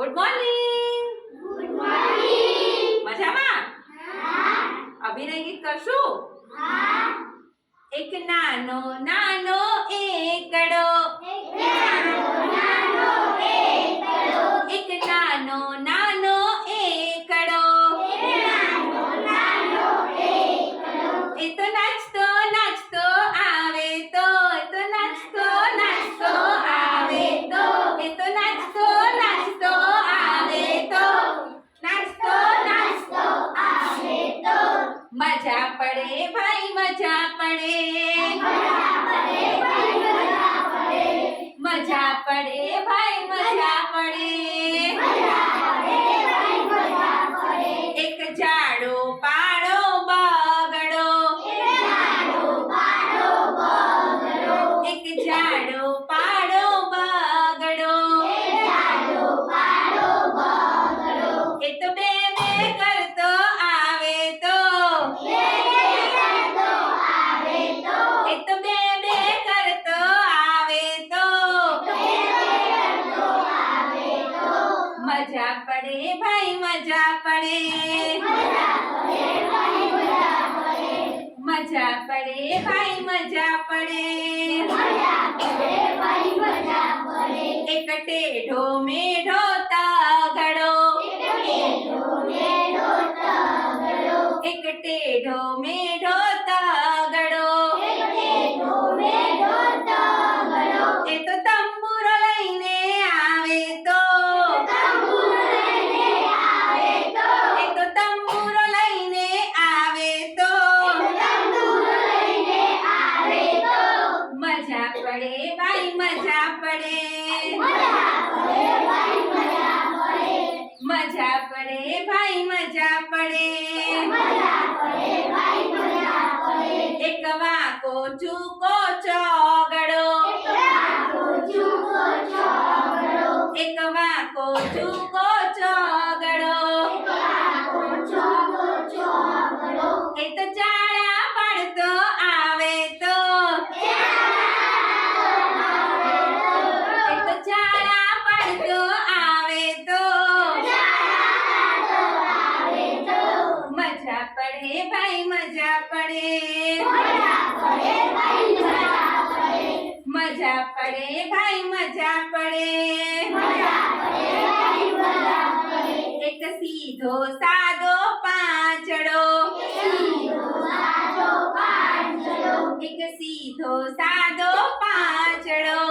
Good morning. Good morning. મજામાં? હા. અભિનય ગીત કરશું? હા. એક નાનો નાનો એકડો, એક નાનો નાનો એકડો, એક નાનો નાનો એકડો, એક નાનો નાનો એકડો, એ તો નાચતો નાચતો આવે તો, એ તો નાચતો નાચતો આવે તો, એ તો નાચતો નાચતો આવે તો, નાચતો નાચતો આવે તો મજા પડે ભાઈ મજા પડે, મજા પડે ભાઈ મજા પડે, મજા પડે ભાઈ મજા પડે. મજા પડે ભાઈ મજા પડે. એક જાડો પાડો બગડો, એક નાનો પાડો બગડો, એક જાડો પાડો બગડો, એક નાનો પાડો બગડો, એ તો બે બે કરતો આવે તો, બે બે કરતો આવે તો, એ તો બે બે કરતો આવે તો, બે બે કરતો આવે તો મજા પડે ભાઈ મજા પડે, મજા પડે ભાઈ મજા પડે, મજા પડે ભાઈ મજા પડે. મજા પડે ભાઈ મજા પડે. એક ટેઢો મેઢો તગડો, એક ટેઢો મેઢો તગડો, એક ટેઢો મેઢો તગડો, એક ટેઢો મેઢો તગડો, એ તો તંબુરો લઈને આવે તો, તંબુરો લઈને આવે તો, એ તો તંબુરો લઈને આવે તો, તંબુરો લઈને આવે તો મજા પડે ભાઈ મજા પડે, મજા પડે ભાઈ મજા પડે, મજા પડે ભાઈ મજા પડે. મજા પડે ભાઈ મજા પડે. એક વાંકો ચૂકો ચોગડો, એક વાંકો ચૂકો ચોગડો, એક વાંકો ચૂકો ચોગડો, એક વાંકો ચૂકો ચોગડો, એ તો ચાળા પાડતો આવે તો, એ તો ચાળા પાડતો આવે તો, મજા પડે ભાઈ મજા પડે, મજા પડે ભાઈ મજા પડે. એક સીધો સાદો પાંચડો, એક સીધો સાદો પાંચડો,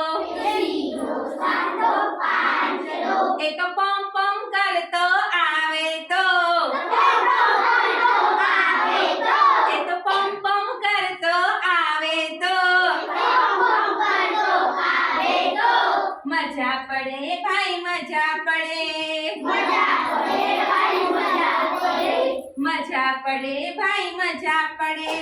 એ તો પમ પમ કરતો આવે તો, એ તો પમ પમ કરતો આવે તો, મજા પડે ભાઈ મજા પડે, મજા પડે ભાઈ મજા પડે.